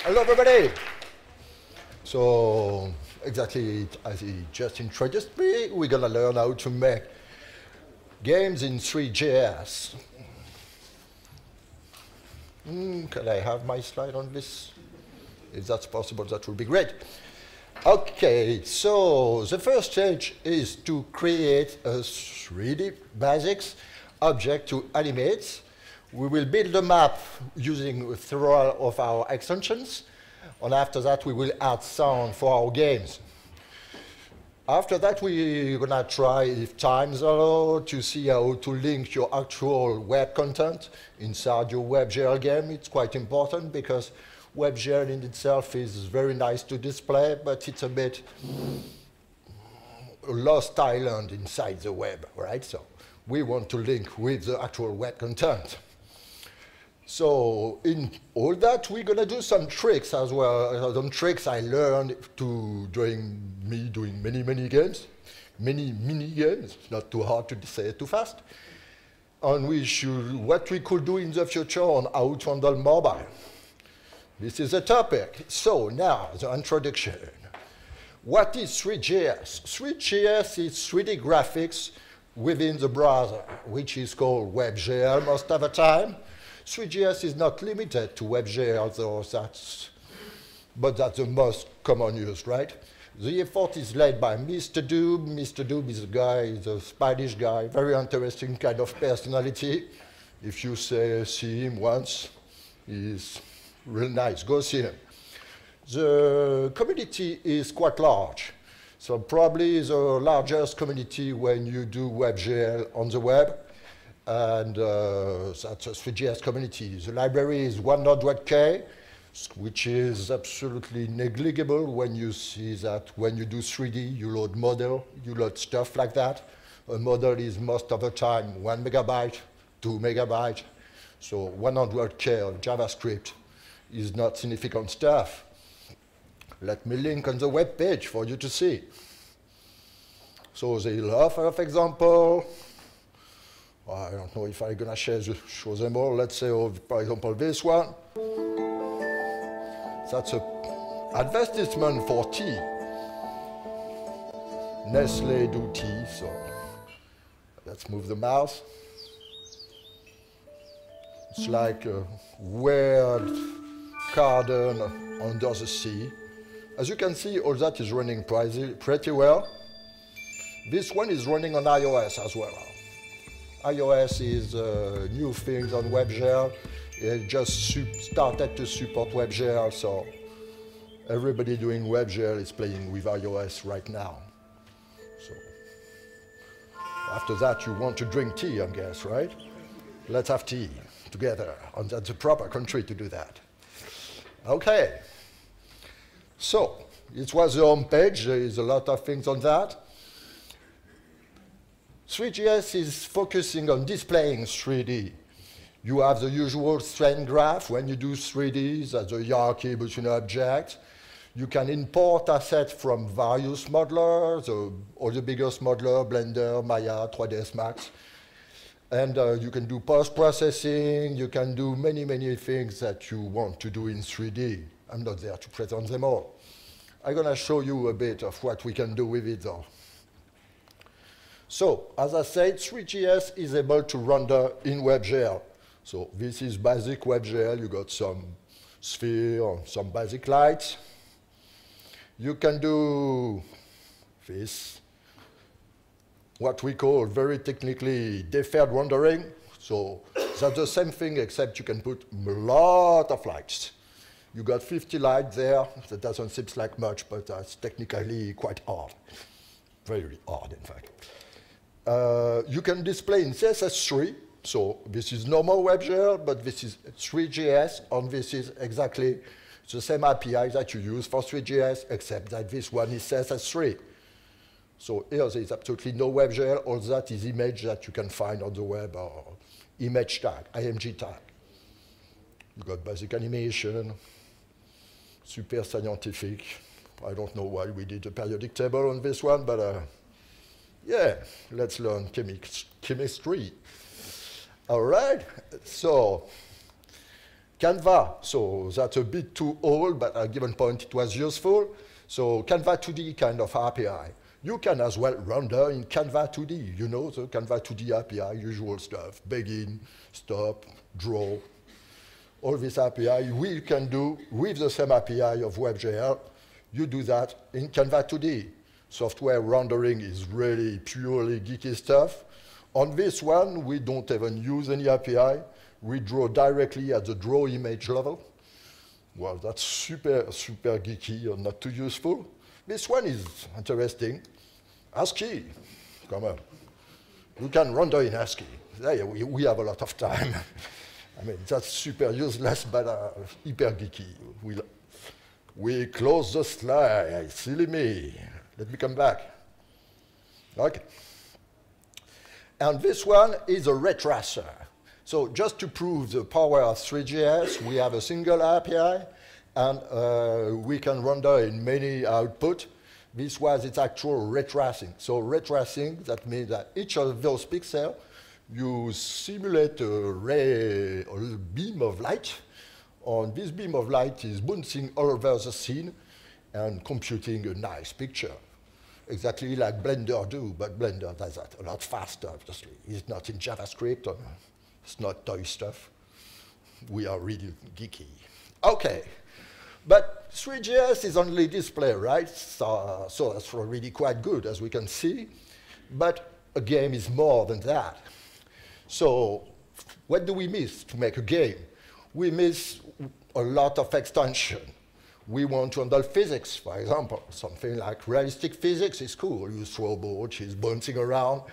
Hello, everybody. So, exactly as he just introduced me, we're going to learn how to make games in Three.js. Can I have my slide on this? If that's possible, that would be great. Okay, so the first stage is to create a 3D basics object to animate. We will build a map using several of our extensions, and after that we will add sound for our games. After that we're going to try, if time's allowed, to see how to link your actual web content inside your WebGL game. It's quite important because WebGL in itself is very nice to display, but it's a bit a lost island inside the web, right? So we want to link with the actual web content. So in all that, we're going to do some tricks as well. Some tricks I learned during me doing many games, many mini games. It's not too hard to say it too fast. And what we could do in the future on how to handle mobile. This is the topic. So now, the introduction. What is Three.js? Three.js is 3D graphics within the browser, which is called WebGL most of the time. Three.js is not limited to WebGL, though, but that's the most common used, right? The effort is led by Mr. Doob. Mr. Doob is a guy, he's a Spanish guy, very interesting kind of personality. If you see him once, he's real nice. Go see him. The community is quite large. So probably the largest community when you do WebGL on the web. And that's a Three.js community. The library is 100K, which is absolutely negligible when you see that when you do 3D, you load model, you load stuff like that. A model is most of the time 1 megabyte, 2 megabyte. So 100K of JavaScript is not significant stuff. Let me link on the web page for you to see. So they offer of example. I don't know if I'm going to show them all. Let's say, for example, this one. That's an advertisement for tea. Nestle do tea, so let's move the mouse. It's like a weird garden under the sea. As you can see, all that is running pretty well. This one is running on iOS as well. iOS is new things on WebGL. It just started to support WebGL, so everybody doing WebGL is playing with iOS right now. So after that, you want to drink tea, I guess, right? Let's have tea together, and that's the proper country to do that. Okay. So it was the home page. There is a lot of things on that. Three.js is focusing on displaying 3D. You have the usual strand graph when you do 3D, that's a hierarchy between objects. You can import assets from various modelers, all the biggest modeler, Blender, Maya, 3ds Max. And you can do post-processing, you can do many things that you want to do in 3D. I'm not there to present them all. I'm going to show you a bit of what we can do with it, though. So, as I said, Three.js is able to render in WebGL. So this is basic WebGL. You got some sphere, some basic lights. You can do this, what we call very technically deferred rendering. So that's the same thing, except you can put a lot of lights. You got 50 lights there. That doesn't seem like much, but that's technically quite hard. Very hard, in fact. You can display in CSS3. So this is normal WebGL, but this is Three.js, and this is exactly the same API that you use for Three.js, except that this one is CSS3. So here there is absolutely no WebGL. All that is image that you can find on the web, or image tag, IMG tag. You got basic animation, super scientific. I don't know why we did a periodic table on this one, but yeah, let's learn chemistry. All right, so Canva, so that's a bit too old, but at a given point it was useful. So Canva 2D kind of API. You can as well render in Canva 2D. You know the Canva 2D API, usual stuff. Begin, stop, draw. All this API we can do with the same API of WebGL. You do that in Canva 2D. Software rendering is really purely geeky stuff. On this one, we don't even use any API. We draw directly at the draw image level. Well, that's super geeky and not too useful. This one is interesting. ASCII, come on. You can render in ASCII. There, we have a lot of time. I mean, that's super useless, but hyper geeky. We close the slide, silly me. Let me come back. Okay. And this one is a ray tracer. So just to prove the power of Three.js, we have a single API, and we can render in many output. This was its actual ray tracing. So ray tracing, that means that each of those pixels, you simulate a beam of light. And this beam of light is bouncing all over the scene and computing a nice picture. Exactly like Blender do, but Blender does that a lot faster, obviously. It's not in JavaScript, or it's not toy stuff. We are really geeky. Okay, but Three.js is only display, right? So that's already quite good, as we can see. But a game is more than that. So what do we miss to make a game? We miss a lot of extension. We want to handle physics, for example. Something like realistic physics is cool. You throw a board, she's bouncing around.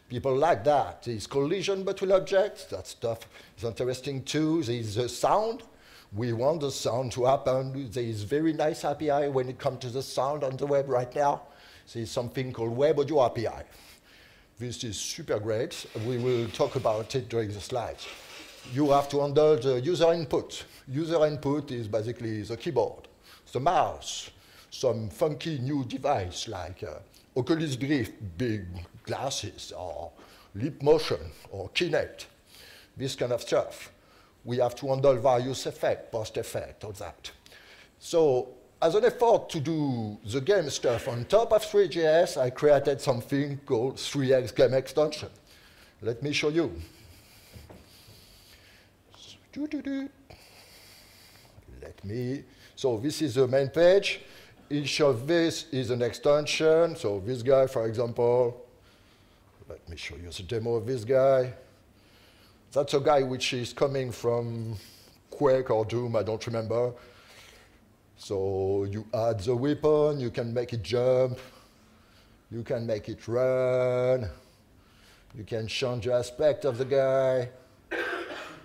People like that. There's collision between objects. That stuff is interesting too. There's the sound. We want the sound to happen. There is very nice API when it comes to the sound on the web right now. There's something called Web Audio API. This is super great. We will talk about it during the slides. You have to handle the user input. User input is basically the keyboard, the mouse, some funky new device like Oculus Rift, big glasses, or Leap Motion, or Kinect, this kind of stuff. We have to handle various effects, post-effect, all that. So as an effort to do the game stuff on top of Three.js, I created something called 3x Game Extension. Let me show you. So this is the main page. Each of this is an extension. So this guy, for example, let me show you the demo of this guy. That's a guy which is coming from Quake or Doom, I don't remember. So you add the weapon, you can make it jump, you can make it run, you can change the aspect of the guy.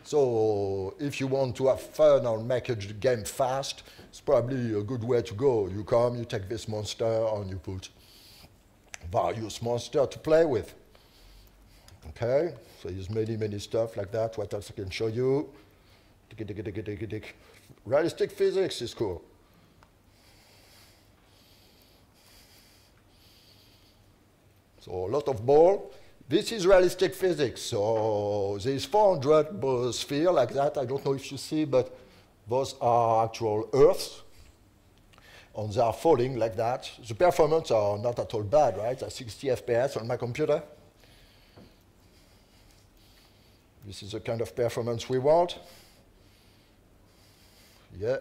So if you want to have fun or make a game fast, it's probably a good way to go. You come, you take this monster, and you put various monsters to play with. Okay, so there's many stuff like that. What else I can show you? Realistic physics is cool. So a lot of ball. This is realistic physics. So there's 400 spheres like that. I don't know if you see, but those are actual Earths. And they are falling like that. The performance are not at all bad, right? They're 60 FPS on my computer. This is the kind of performance we want. Yeah.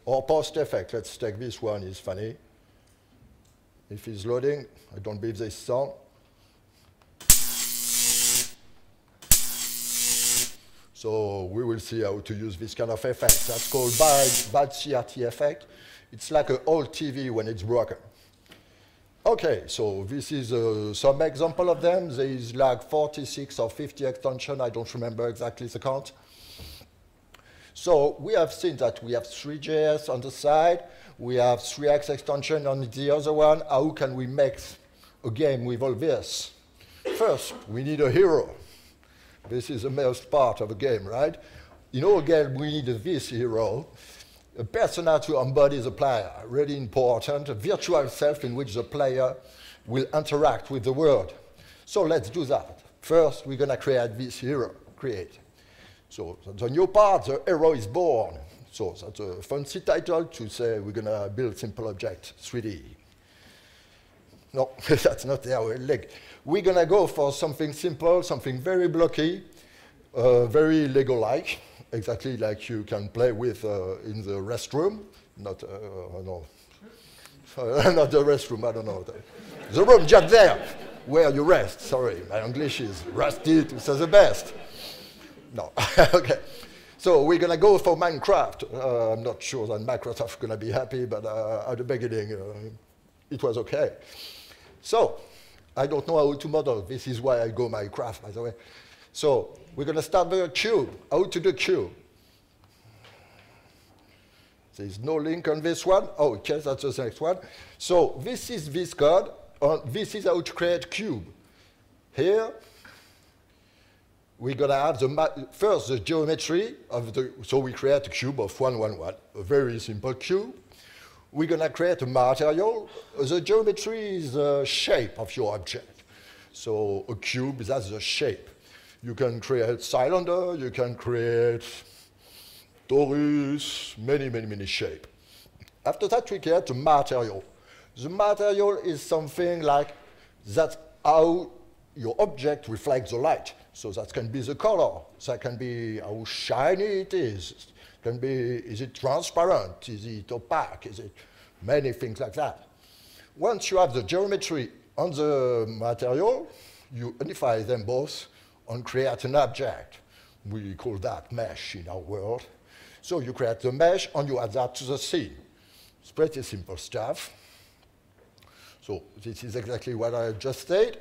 Or post effect. Let's take this one, it's funny. If it's loading, I don't believe there's sound. So we will see how to use this kind of effect. That's called bad CRT effect. It's like an old TV when it's broken. Okay, so this is some example of them. There is like 46 or 50 extensions. I don't remember exactly the count. So we have seen that we have Three.js on the side. We have 3x extension on the other one. How can we make a game with all this? First, we need a hero. This is the most part of a game, right? In all game, we need this hero, a persona to embody the player, really important, a virtual self in which the player will interact with the world. So let's do that. First, we're going to create this hero. So that's a new part, the hero is born. So that's a fancy title to say we're going to build simple object 3D. No, that's not our leg. We're going to go for something simple, something very blocky, very Lego-like, exactly like you can play with in the restroom. Not, no. Not the restroom, I don't know. The room just there, where you rest. Sorry, my English is rusty to say the best. No, okay. So we're going to go for Minecraft. I'm not sure that Microsoft is going to be happy, but at the beginning, it was okay. So I don't know how to model. This is why I go Minecraft, by the way. So we're going to start with a cube. How to do cube? There's no link on this one. Oh, okay, that's the next one. So this is this code. This is how to create cube. Here, we're going to have first the geometry of the, so we create a cube of 1, 1, 1, a very simple cube. We're going to create a material. The geometry is the shape of your object. So a cube, that's the shape. You can create cylinder, you can create torus, many shapes. After that, we create a material. The material is something like that's how your object reflects the light. So that can be the color. That can be how shiny it is. It can be, is it transparent? Is it opaque? Is it many things like that? Once you have the geometry on the material, you unify them both and create an object. We call that mesh in our world. So you create the mesh and you add that to the scene. It's pretty simple stuff. So this is exactly what I just said.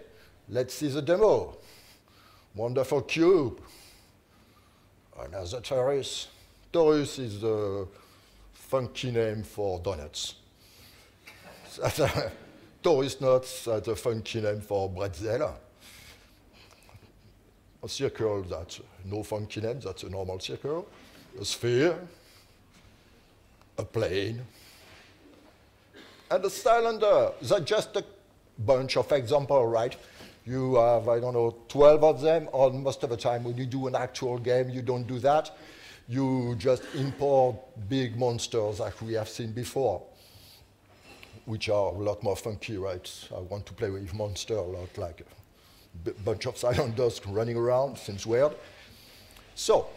Let's see the demo. Wonderful cube. Another torus. Torus is the funky name for donuts. Torus nuts, that's a funky name for bretzel. A circle, that's no funky name, that's a normal circle. A sphere, a plane, and a cylinder. That's just a bunch of examples, right? You have, I don't know, 12 of them, or most of the time when you do an actual game, you don't do that. You just import big monsters like we have seen before, which are a lot more funky, right? I want to play with monsters, not like a bunch of cylinders running around, seems weird. So,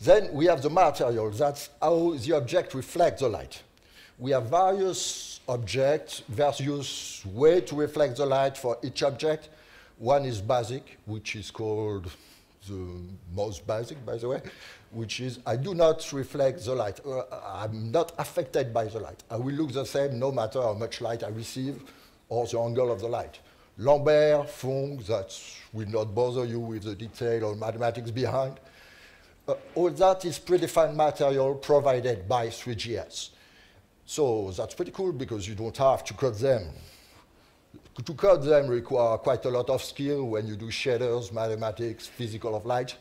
then we have the material. That's how the object reflects the light. We have various objects, various ways to reflect the light for each object. One is basic, which is called the most basic, by the way, which is I do not reflect the light. I'm not affected by the light. I will look the same no matter how much light I receive or the angle of the light. Lambert, Fung, that will not bother you with the detail or mathematics behind. All that is predefined material provided by Three.js. So that's pretty cool because you don't have to code them. To code them require quite a lot of skill when you do shaders, mathematics, physics of light.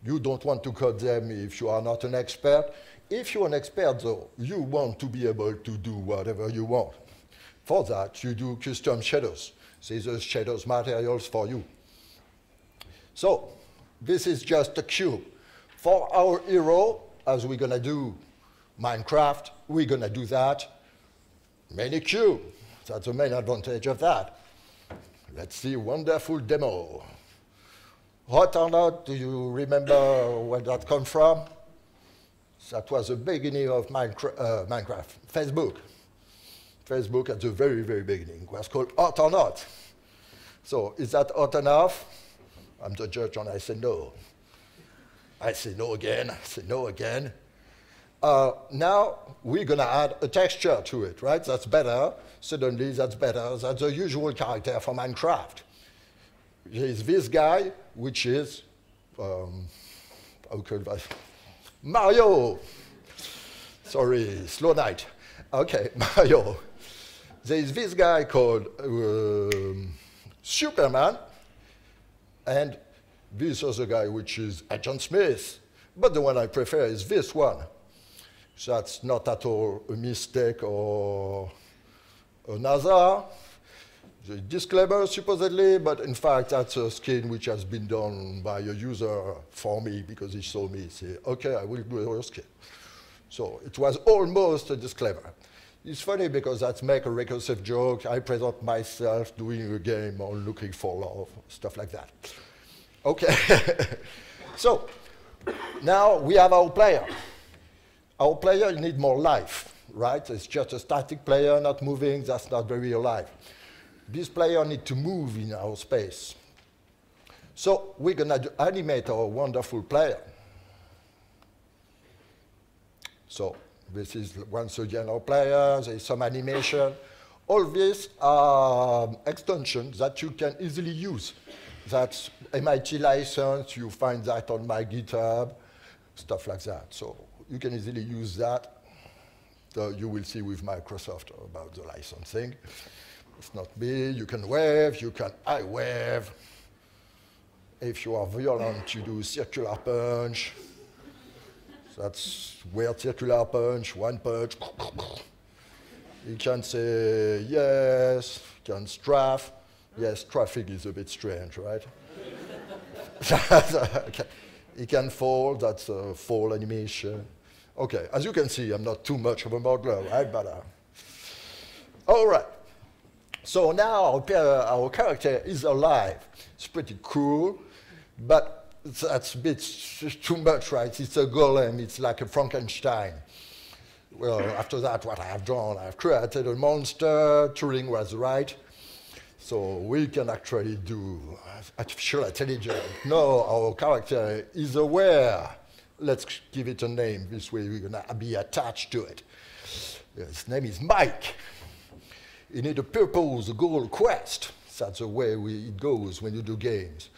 You don't want to code them if you are not an expert. If you're an expert, though, you want to be able to do whatever you want. For that, you do custom shaders. These are shaders materials for you. So this is just a cube. For our hero, as we're going to do Minecraft, we're going to do that. Many cube. That's the main advantage of that. Let's see a wonderful demo. Hot or not, do you remember where that come from? That was the beginning of Minecraft. Facebook. Facebook at the very, very beginning was called Hot or Not. So is that hot enough? I'm the judge and I say no. I say no again, I say no again. Now we're going to add a texture to it, right? That's better. Suddenly that's better. That's the usual character for Minecraft. There's this guy, which is, Mario. Sorry, slow night. Okay, Mario. There's this guy called Superman, and this other guy, which is Agent Smith. But the one I prefer is this one. That's not at all a mistake or another. The disclaimer, supposedly, but in fact, that's a skin which has been done by a user for me because he saw me say, OK, I will do your skin. So it was almost a disclaimer. It's funny because that's make a recursive joke. I present myself doing a game or looking for love, stuff like that. OK. So now we have our player. Our player needs more life, right? It's just a static player, not moving. That's not very alive. This player needs to move in our space. So we're going to animate our wonderful player. So this is once again our player. There's some animation. All these are extensions that you can easily use. That's MIT license. You find that on my GitHub, stuff like that. So you can easily use that. So you will see with Microsoft about the licensing. It's not me. You can wave. You can I wave. If you are violent, you do circular punch. That's weird circular punch, one punch. You can say yes, you can strafe. Yes, strafing is a bit strange, right? He can fall, that's a fall animation. Okay, as you can see, I'm not too much of a modeler, right? But, all right. So now our character is alive. It's pretty cool, but that's a bit too much, right? It's a golem, it's like a Frankenstein. Well, after that, what I have done, I've created a monster, Turing was right. So we can actually do artificial intelligence. No, our character is aware. Let's give it a name, this way we're gonna be attached to it. His name is Mike. You need a purpose, a goal, quest. That's the way it goes when you do games.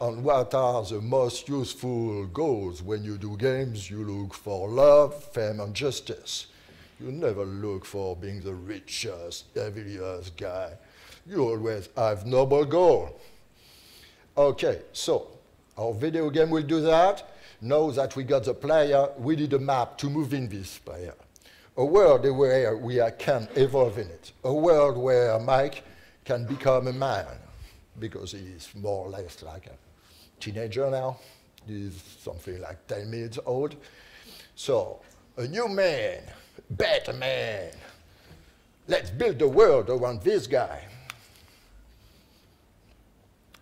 And what are the most useful goals when you do games? You look for love, fame, and justice. You never look for being the richest, heaviest guy. You always have noble goal. Okay, so our video game will do that. Now that we got the player, we need a map to move in this player. A world where we can evolve in it. A world where Mike can become a man, because he's more or less like a teenager now. He's something like 10 minutes old. So, a new man, better man. Let's build a world around this guy.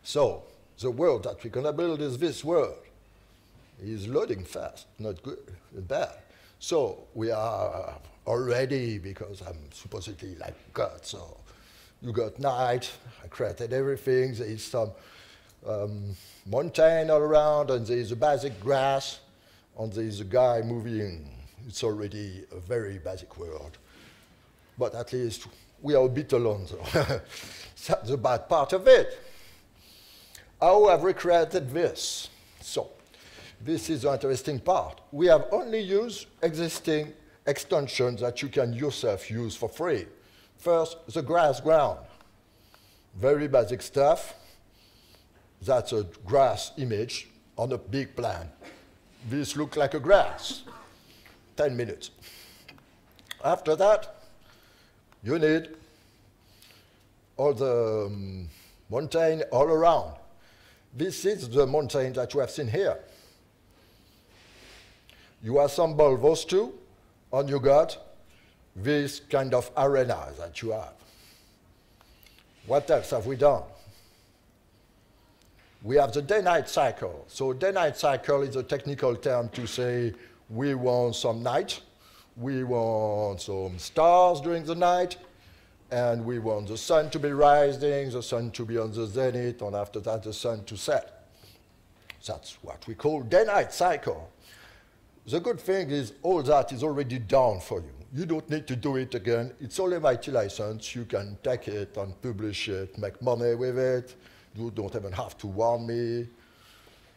So, the world that we're going to build is this world. He's loading fast, not good, bad. So we are already, because I'm supposedly like God, so you got night, I created everything, there is some mountain all around, and there is a basic grass, and there is a guy moving. It's already a very basic world. But at least we are a bit alone, though. That's the bad part of it. How have we created this? So, this is the interesting part. We have only used existing extensions that you can yourself use for free. First, the grass ground. Very basic stuff. That's a grass image on a big plan. This looks like a grass. 10 minutes. After that, you need all the mountain all around. This is the mountain that you have seen here. You assemble those two, and you got this kind of arena that you have. What else have we done? We have the day-night cycle. So day-night cycle is a technical term to say we want some night, we want some stars during the night, and we want the sun to be rising, the sun to be on the zenith, and after that the sun to set. That's what we call day-night cycle. The good thing is all that is already done for you. You don't need to do it again. It's all MIT license. You can take it and publish it, make money with it. You don't even have to warn me.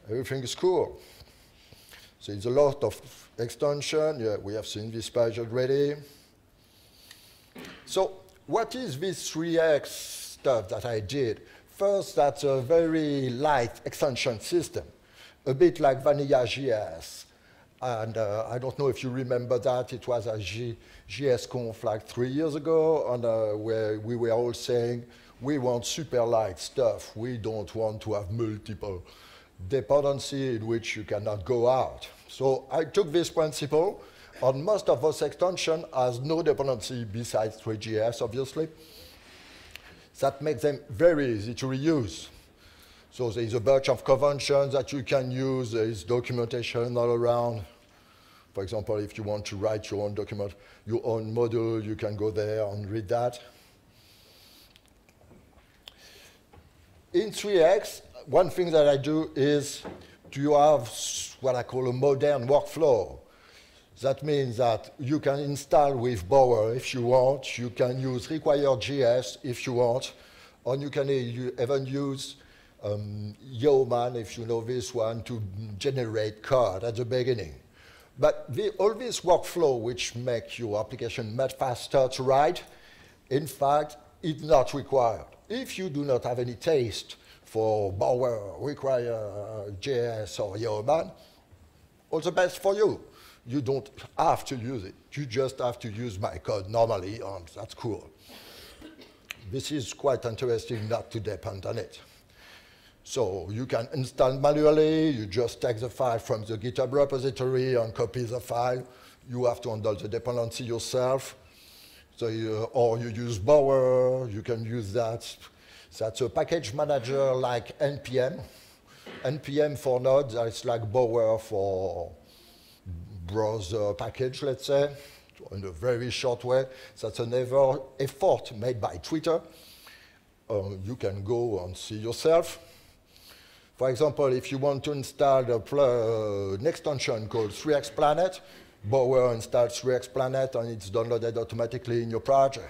Everything is cool. So it's a lot of extension. Yeah, we have seen this page already. So what is this 3x stuff that I did? First, that's a very light extension system, a bit like Vanilla.js. And I don't know if you remember that. It was a JSConf like 3 years ago, and where we were all saying We want super light stuff. We don't want to have multiple dependency in which you cannot go out. So I took this principle, and most of those extensions has no dependency besides Three.js, obviously. That makes them very easy to reuse. So there's a bunch of conventions that you can use. There is documentation all around. For example, if you want to write your own document, your own module, you can go there and read that. In 3x, one thing that I do is to have what I call a modern workflow. That means that you can install with Bower if you want. You can use require.js if you want. Or you can even use Yeoman, if you know this one, to generate code at the beginning. But all this workflow, which make your application much faster to write, in fact, it's not required. If you do not have any taste for Bower, require.js, or Yeoman, all the best for you. You don't have to use it. You just have to use my code normally, and that's cool. This is quite interesting not to depend on it. So you can install manually. You just take the file from the GitHub repository and copy the file. You have to handle the dependency yourself. So or you use Bower. You can use that. That's a package manager like NPM. NPM for Node, it's like Bower for browser package, let's say, in a very short way. That's an effort made by Twitter. You can go and see yourself. For example, if you want to install an extension called 3x Planet, Bower installs 3x Planet and it's downloaded automatically in your project.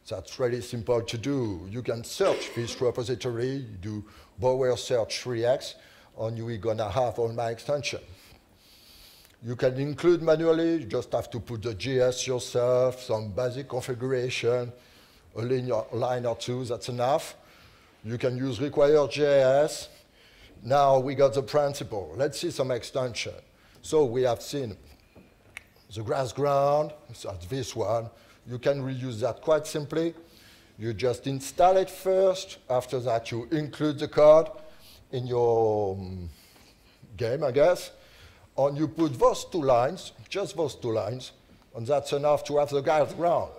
That's really simple to do. You can search this repository, you do Bower search 3x, and you're gonna have all my extensions. You can include manually, you just have to put the JS yourself, some basic configuration, a line or two, that's enough. You can use require.js. Now we got the principle. Let's see some extension. So we have seen the grass ground, so that's this one. You can reuse that quite simply. You just install it first. After that, you include the code in your game, I guess. And you put those two lines, just those two lines, and that's enough to have the grass ground.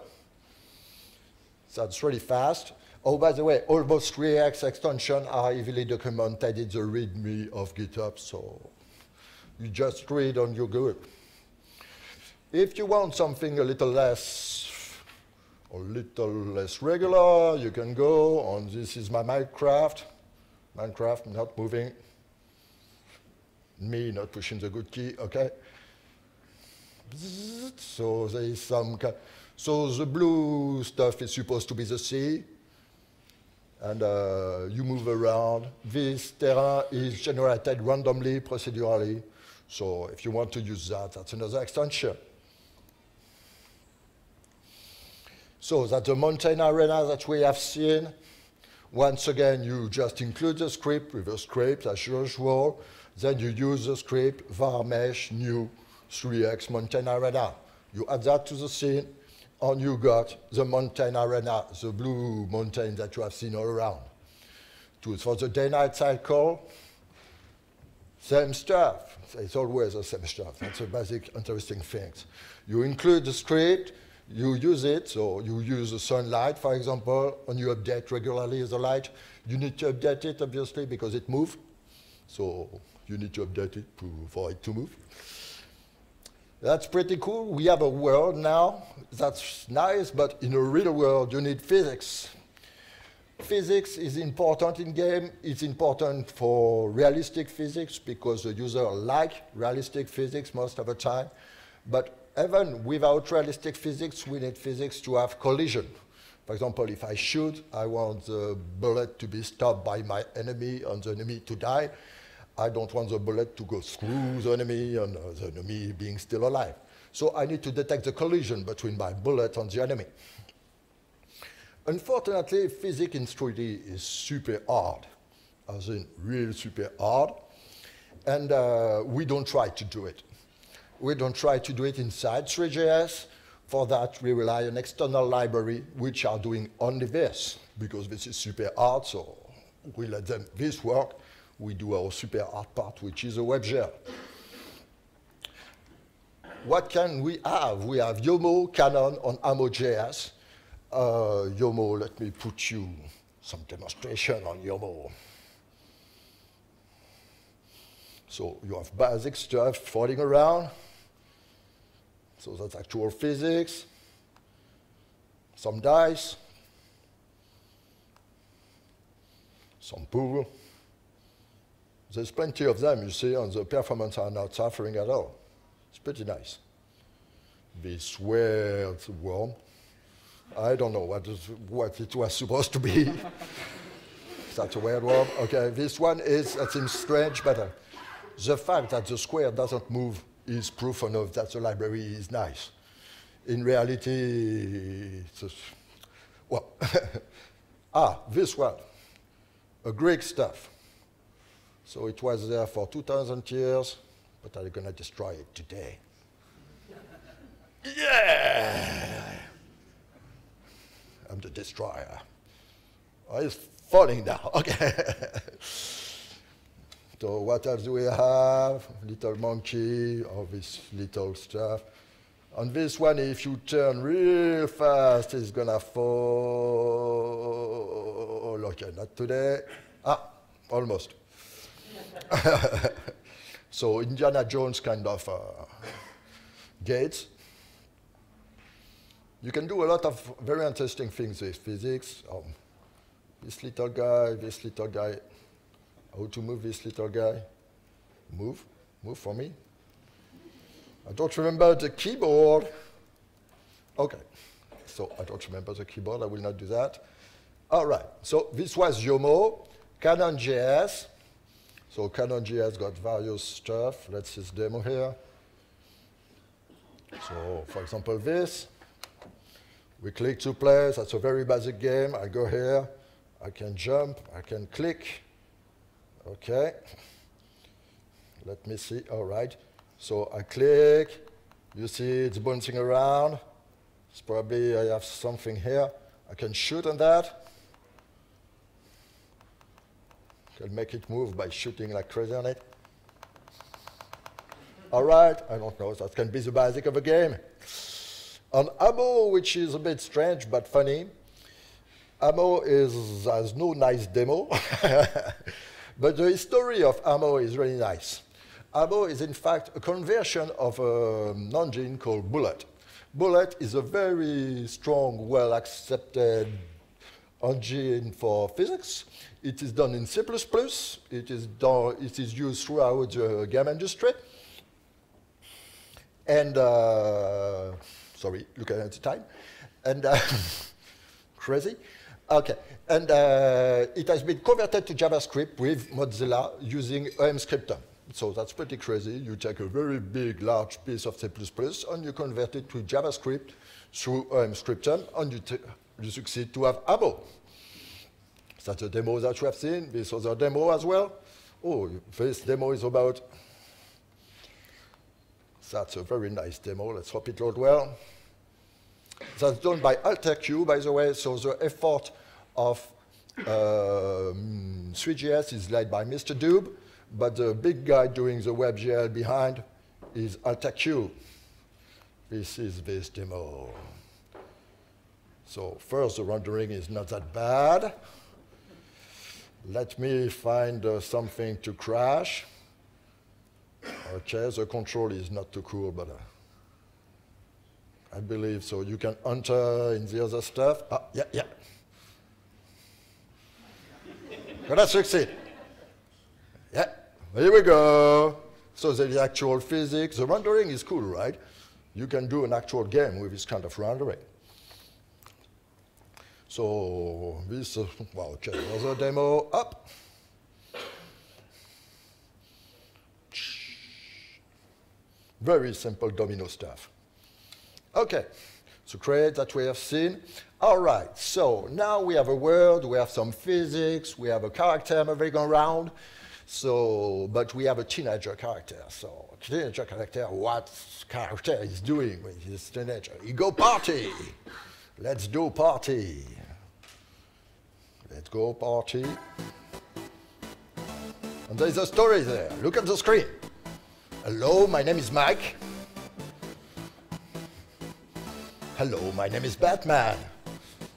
That's really fast. Oh, by the way, all those 3x extensions are heavily documented in the README of GitHub, so you just read and you're good. If you want something a little less regular, you can go, and this is my Minecraft. Minecraft, not moving. Me not pushing the good key, okay? So there is some, so the blue stuff is supposed to be the sea. And you move around. This terrain is generated randomly, procedurally. So if you want to use that, that's another extension. So that's the mountain arena that we have seen. Once again, you just include the script with a script as usual. Then you use the script, var mesh, new 3x mountain arena. You add that to the scene. And you got the mountain arena, the blue mountain that you have seen all around. For the day-night cycle, same stuff. It's always the same stuff. That's a basic interesting thing. You include the script, you use it, so you use the sunlight, for example, and you update regularly the light. You need to update it, obviously, because it moves. So you need to update it for it to move. That's pretty cool. We have a world now. That's nice, but in a real world, you need physics. Physics is important in game. It's important for realistic physics because the user likes realistic physics most of the time. But even without realistic physics, we need physics to have collision. For example, if I shoot, I want the bullet to be stopped by my enemy and the enemy to die. I don't want the bullet to go through the enemy and the enemy being still alive. So I need to detect the collision between my bullet and the enemy. Unfortunately, physics in 3D is super hard, as in really super hard. And we don't try to do it. We don't try to do it inside Three.js. For that, we rely on external library, which are doing only this. because this is super hard, so we let them this work. We do our super hard part, which is a WebGL. What can we have? We have Yomo, Canon on Amo.js. Yomo, let me put you some demonstration on Yomo. So you have basic stuff floating around. So that's actual physics. Some dice. Some pool. There's plenty of them, you see, and the performance are not suffering at all. It's pretty nice. This weird worm. I don't know what it was supposed to be. That's a weird worm. Okay, this one that seems strange, but the fact that the square doesn't move is proof enough that the library is nice. In reality, well, this one, a Greek stuff. So it was there for 2,000 years, but I'm going to destroy it today. Yeah! I'm the destroyer. Oh, it's falling down. Okay. So what else do we have? Little monkey, all this little stuff. On this one, if you turn real fast, it's going to fall. Okay, not today. Almost. So Indiana Jones kind of gates. You can do a lot of very interesting things with physics. This little guy. How to move this little guy? Move for me. I don't remember the keyboard. Okay, so I don't remember the keyboard. I will not do that. All right, so this was Yomo, Canon.js. So Canon.js got various stuff. Let's see this demo here. So for example, this. We click to play. That's a very basic game. I go here. I can jump. I can click. OK. Let me see. All right. So I click. You see it's bouncing around. It's probably I have something here. I can shoot on that. Can make it move by shooting like crazy on it. All right. I don't know. That can be the basic of a game. On Amo, which is a bit strange but funny, Amo has no nice demo, but the history of Amo is really nice. Amo is in fact a conversion of an engine called Bullet. Bullet is a very strong, well-accepted engine for physics. It is done in C++. It is used throughout the game industry. And sorry, looking at the time. And crazy. OK. And it has been converted to JavaScript with Mozilla using OM-Scriptum. So that's pretty crazy. You take a very big, large piece of C++ and you convert it to JavaScript through OM-Scriptum, and you succeed to have Amo. That's a demo that you have seen. This other demo as well. Oh, this demo is about... That's a very nice demo. Let's hope it loads well. That's done by AlterQ, by the way. So the effort of Three.js is led by Mr. Doob, but the big guy doing the WebGL behind is AlterQ. This is this demo. So first, the rendering is not that bad. Let me find something to crash. OK, the control is not too cool, but I believe so. You can enter in the other stuff. Yeah. Gonna succeed. Yeah, here we go. So the actual physics. The rendering is cool, right? You can do an actual game with this kind of rendering. So this, well, OK, another demo up. Very simple domino stuff. OK, so great that we have seen. All right, so now we have a world, we have some physics, we have a character moving around. So, but we have a teenager character. So teenager character, what character is doing with his teenager? He go party. Let's do party. Let's go party. And there's a story there. Look at the screen. Hello, my name is Mike. Hello, my name is Batman.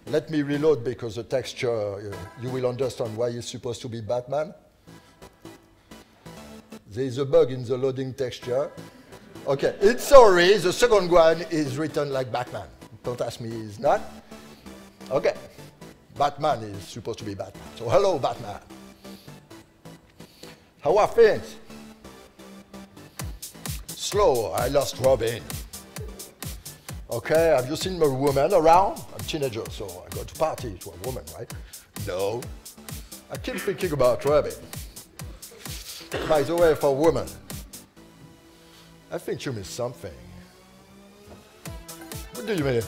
Let me reload because the texture, you will understand why it's supposed to be Batman. There is a bug in the loading texture. Okay, it's sorry, the second one is written like Batman. Don't ask me, it's not. Okay, Batman is supposed to be Batman. So hello, Batman. How are things? Slow, I lost Robin. Okay, have you seen a woman around? I'm a teenager, so I go to party to a woman, right? No. I keep thinking about Robin. By the way, for women, I think you missed something. What do you mean?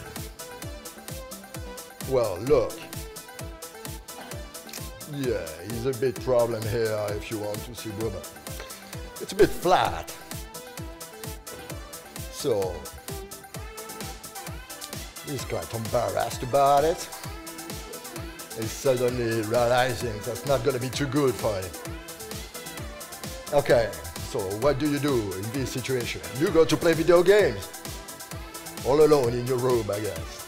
Well, look. Yeah, it's a bit problem here if you want to see women. It's a bit flat. So, he's quite embarrassed about it. He's suddenly realizing that's not going to be too good for him. Okay, so what do you do in this situation? You go to play video games. All alone in your room, I guess.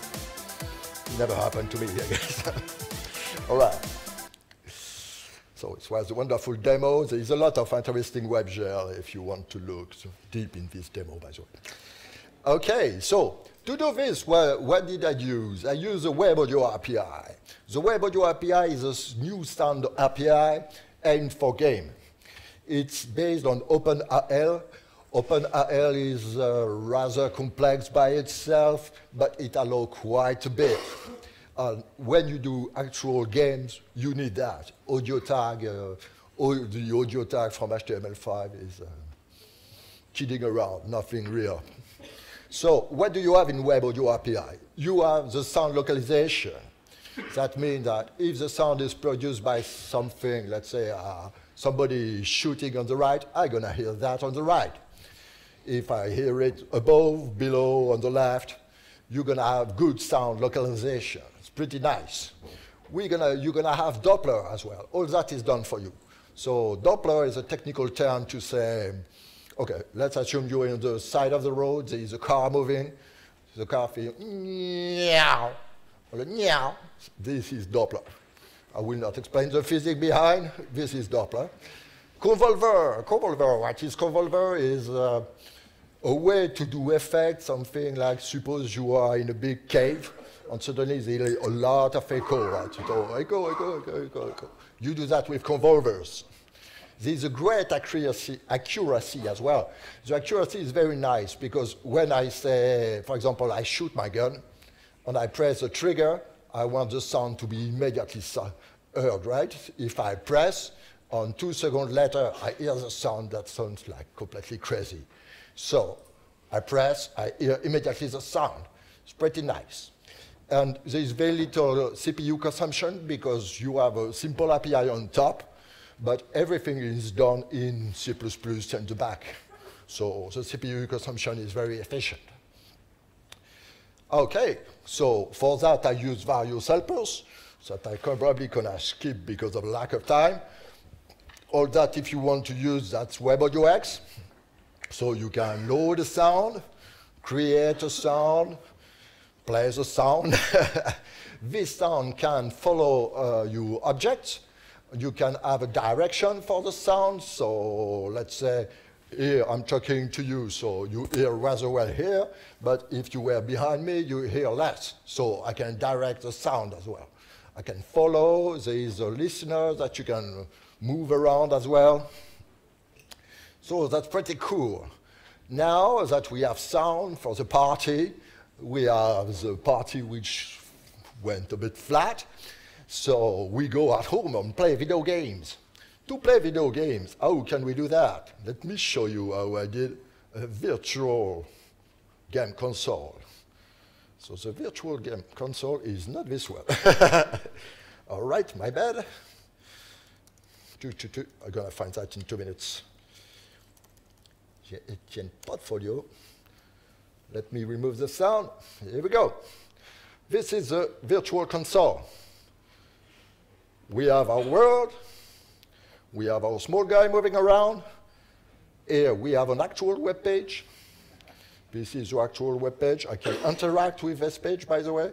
Never happened to me, I guess. All right. So it was a wonderful demo. There is a lot of interesting WebGL if you want to look so deep in this demo, by the way. Okay, so to do this, what did I use? I used the WebAudio API. The WebAudio API is a new standard API aimed for game. It's based on OpenAL. OpenAL is rather complex by itself, but it allows quite a bit. When you do actual games, you need that. Audio tag, the audio tag from HTML5 is kidding around, nothing real. So what do you have in WebAudio API? You have the sound localization. That means that if the sound is produced by something, let's say somebody shooting on the right, I'm going to hear that on the right. If I hear it above, below, on the left, you're going to have good sound localization. It's pretty nice. You're going to have Doppler as well. All that is done for you. So Doppler is a technical term to say, okay, let's assume you're on the side of the road. There is a car moving. The car feels, meow. Meow. This is Doppler. I will not explain the physics behind. This is Doppler. Convolver. Convolver. What is convolver? Is a way to do effects, something like suppose you are in a big cave and suddenly there is a lot of echo, right? You go, echo, echo, echo, echo, echo. You do that with convolvers. There's a great accuracy as well. The accuracy is very nice because when I say, for example, I shoot my gun and I press the trigger, I want the sound to be immediately heard, right? If I press, and 2 seconds later, I hear the sound that sounds like completely crazy. So I press, I hear immediately the sound. It's pretty nice. And there is very little CPU consumption because you have a simple API on top, but everything is done in C++ in the back. So the CPU consumption is very efficient. Okay, so for that I use various helpers that I probably gonna skip because of lack of time. All that if you want to use, that's WebAudioX. So you can load a sound, create a sound, play the sound. This sound can follow your objects. You can have a direction for the sound. So let's say here I'm talking to you, so you hear rather well here, but if you were behind me, you hear less. So I can direct the sound as well. I can follow. There is a listener that you can move around as well. So that's pretty cool. Now that we have sound for the party, we have the party which went a bit flat. So we go at home and play video games. To play video games, how can we do that? Let me show you how I did a virtual game console. So the virtual game console is not this one. All right, my bad. I'm going to find that in 2 minutes. Etienne portfolio. Let me remove the sound. Here we go. This is the virtual console. We have our world. We have our small guy moving around. Here we have an actual web page. This is your actual web page. I can interact with this page, by the way.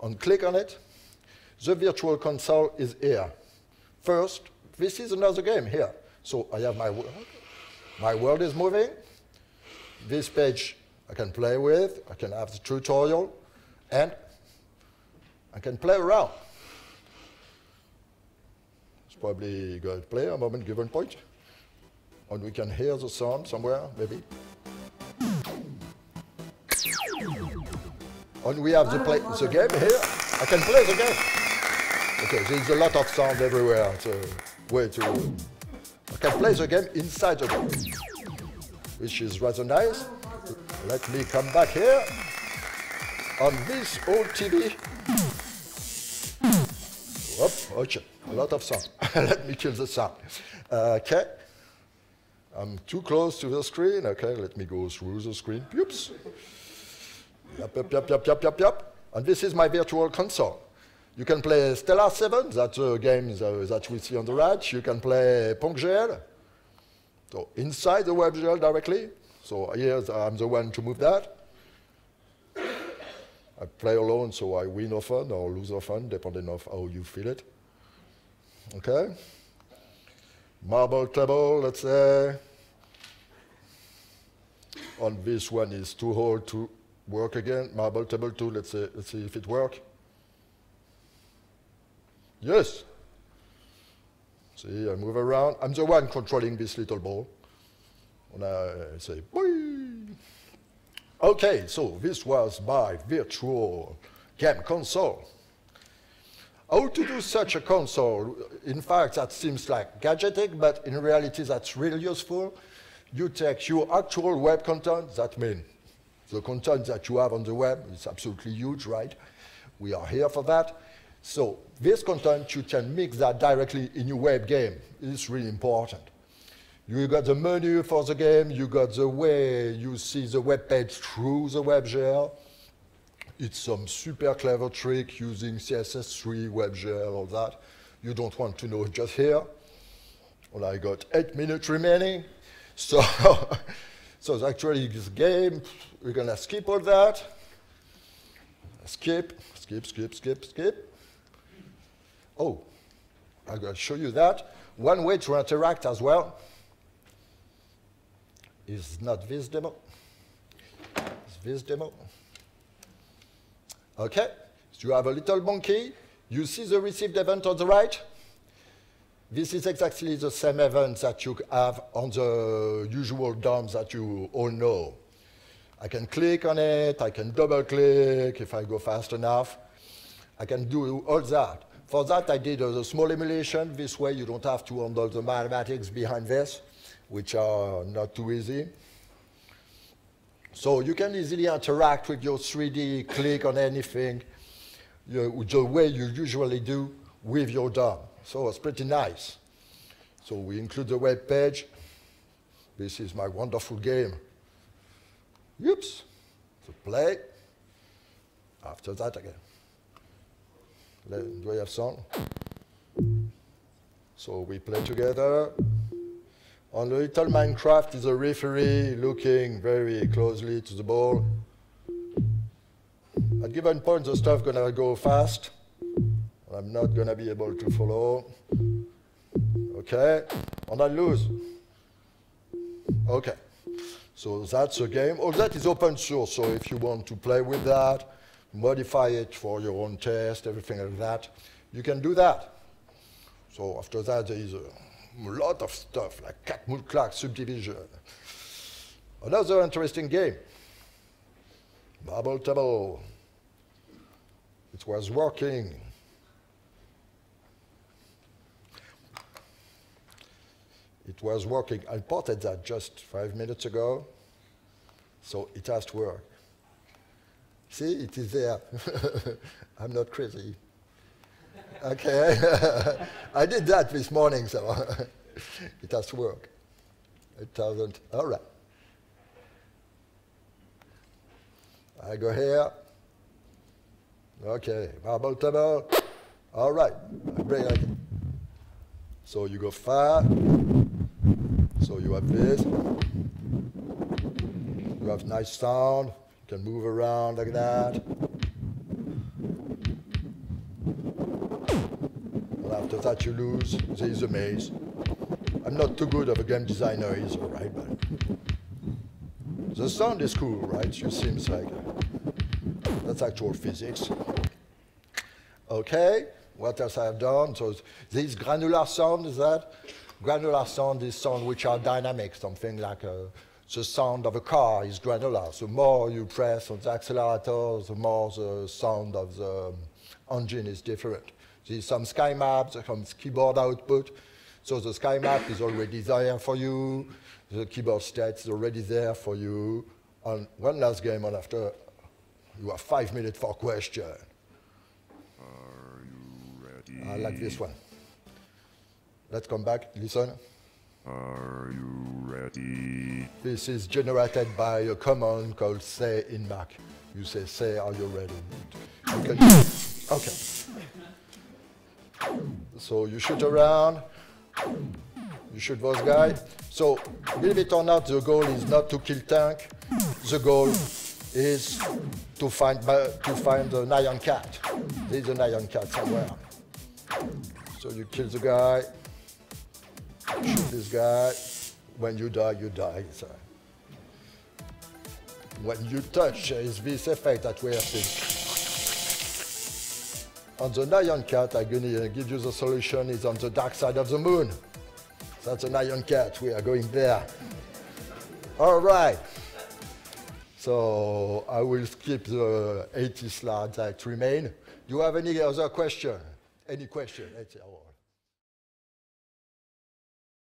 And click on it. The virtual console is here. First, this is another game here. So I have my world. My world is moving. This page I can play with. I can have the tutorial. And I can play around. It's probably going to play a moment given point. And we can hear the sound somewhere, maybe. And we have the game here. I can play the game. Okay, there's a lot of sound everywhere. It's way too. I can play the game inside the game, which is rather nice. Let me come back here. On this old TV. Whoop, okay, a lot of sound. Let me kill the sound. Okay. I'm too close to the screen. Okay, let me go through the screen. Oops. Yup. And this is my virtual console. You can play Stellar 7, that's a game that we see on the right. You can play PunkGL. So inside the WebGL directly. So here I'm the one to move that. I play alone, so I win often or lose often, depending on how you feel it. Okay. Marble table, let's say. On this one is too hard to work again. Marble table 2, let's see if it works. Yes. See, I move around. I'm the one controlling this little ball. And I say, boing. Okay, so this was my virtual game console. How to do such a console? In fact, that seems like gadgetic, but in reality, that's really useful. You take your actual web content, that means the content that you have on the web is absolutely huge, right? We are here for that. So this content, you can mix that directly in your web game. It's really important. You got the menu for the game. You got the way you see the web page through the WebGL. It's some super clever trick using CSS3, WebGL, all that. You don't want to know just here. Well, I got 8 minutes remaining. So, so actually this game, we're going to skip all that. Skip. Oh, I'm going to show you that. One way to interact as well is not this demo. It's this demo. Okay, so you have a little monkey. You see the received event on the right? This is exactly the same event that you have on the usual DOMs that you all know. I can click on it, I can double click if I go fast enough. I can do all that. For that, I did a small emulation. This way, you don't have to handle the mathematics behind this, which are not too easy. So you can easily interact with your 3D, click on anything, the way you usually do with your DOM. So it's pretty nice. So we include the web page. This is my wonderful game. Oops. So play. After that again. Do I have sound? So we play together. On the little Minecraft is a referee looking very closely to the ball. At given point, the stuff gonna go fast. I'm not gonna be able to follow. Okay, and I lose. Okay, so that's a game. All that is open source, so if you want to play with that, modify it for your own test, everything like that, you can do that. So after that, there is a lot of stuff like cat-mood-clack subdivision. Another interesting game, Marble Table. It was working. It was working. I ported that just 5 minutes ago, so it has to work. See, it is there. I'm not crazy. Okay. I did that this morning, so it has to work. It doesn't. All right. I go here. Okay, Marble Table. All right. So you go far. So you have this. You have nice sound. You can move around like that. And after that you lose. There is a maze. I'm not too good of a game designer either, right? But the sound is cool, right? It seems like that's actual physics. Okay, what else I have done? So this granular sound is that? Granular sound is sound which are dynamic, something like the sound of a car is granular. The more you press on the accelerator, the more the sound of the engine is different. There's some sky maps, some keyboard output. So the sky map is already there for you. The keyboard state is already there for you. And one last game, and after you have 5 minutes for question. Are you ready? I like this one. Let's come back, listen. Are you ready? This is generated by a command called say in Mac. You say, are you ready? Okay. Okay. So you shoot around. You shoot those guys. So, believe it or not, the goal is not to kill tank. The goal is to find an iron cat. There's an iron cat somewhere. So you kill the guy, shoot this guy. When you die, you die. So when you touch, is this effect that we have seen. On the iron cat, I'm going to give you the solution, is on the dark side of the moon. That's an iron cat, we are going there. All right. So I will skip the 80 slides that remain. Do you have any other question? Any question?